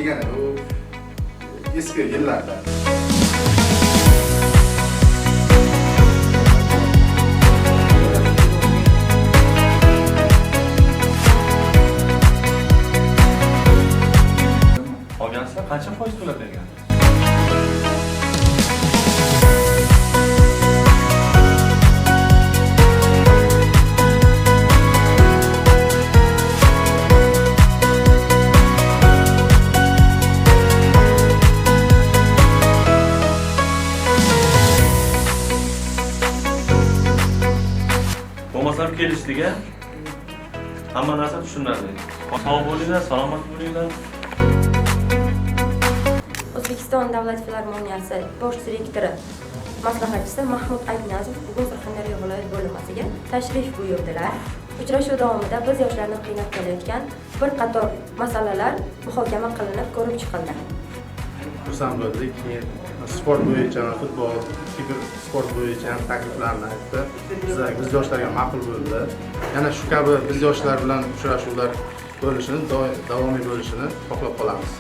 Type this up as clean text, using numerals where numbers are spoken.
degani u eski yillarda. Qolgansa qancha foiz to'lab bergan? Bo'lmasam kelishligi hamma narsa tushunarli. Sog' bo'linglar, salomat bo'linglar. O'zbekiston Davlat filarmoniyasi bosh direktori maslahatchisi Mahmud Agnazov bugun Surxondaryo viloyat bo'linmasiga tashrif buyurdilar. Uchrashuv davomida biz yoshlarni qiynab kelayotgan bir qator masalalar muhokama qilinib, ko'rib chiqildi. Xursand bo'ldik. Sport bo'yicha, futbol, kiber sport bo'yicha ham takliflarni aytdi. Biz yoshlarga ma'qul bo'ldi. Yana shu kabi biz yoshlar bilan uchrashuvlar bo'lishini, davomiy bo'lishini xohlab qolamiz.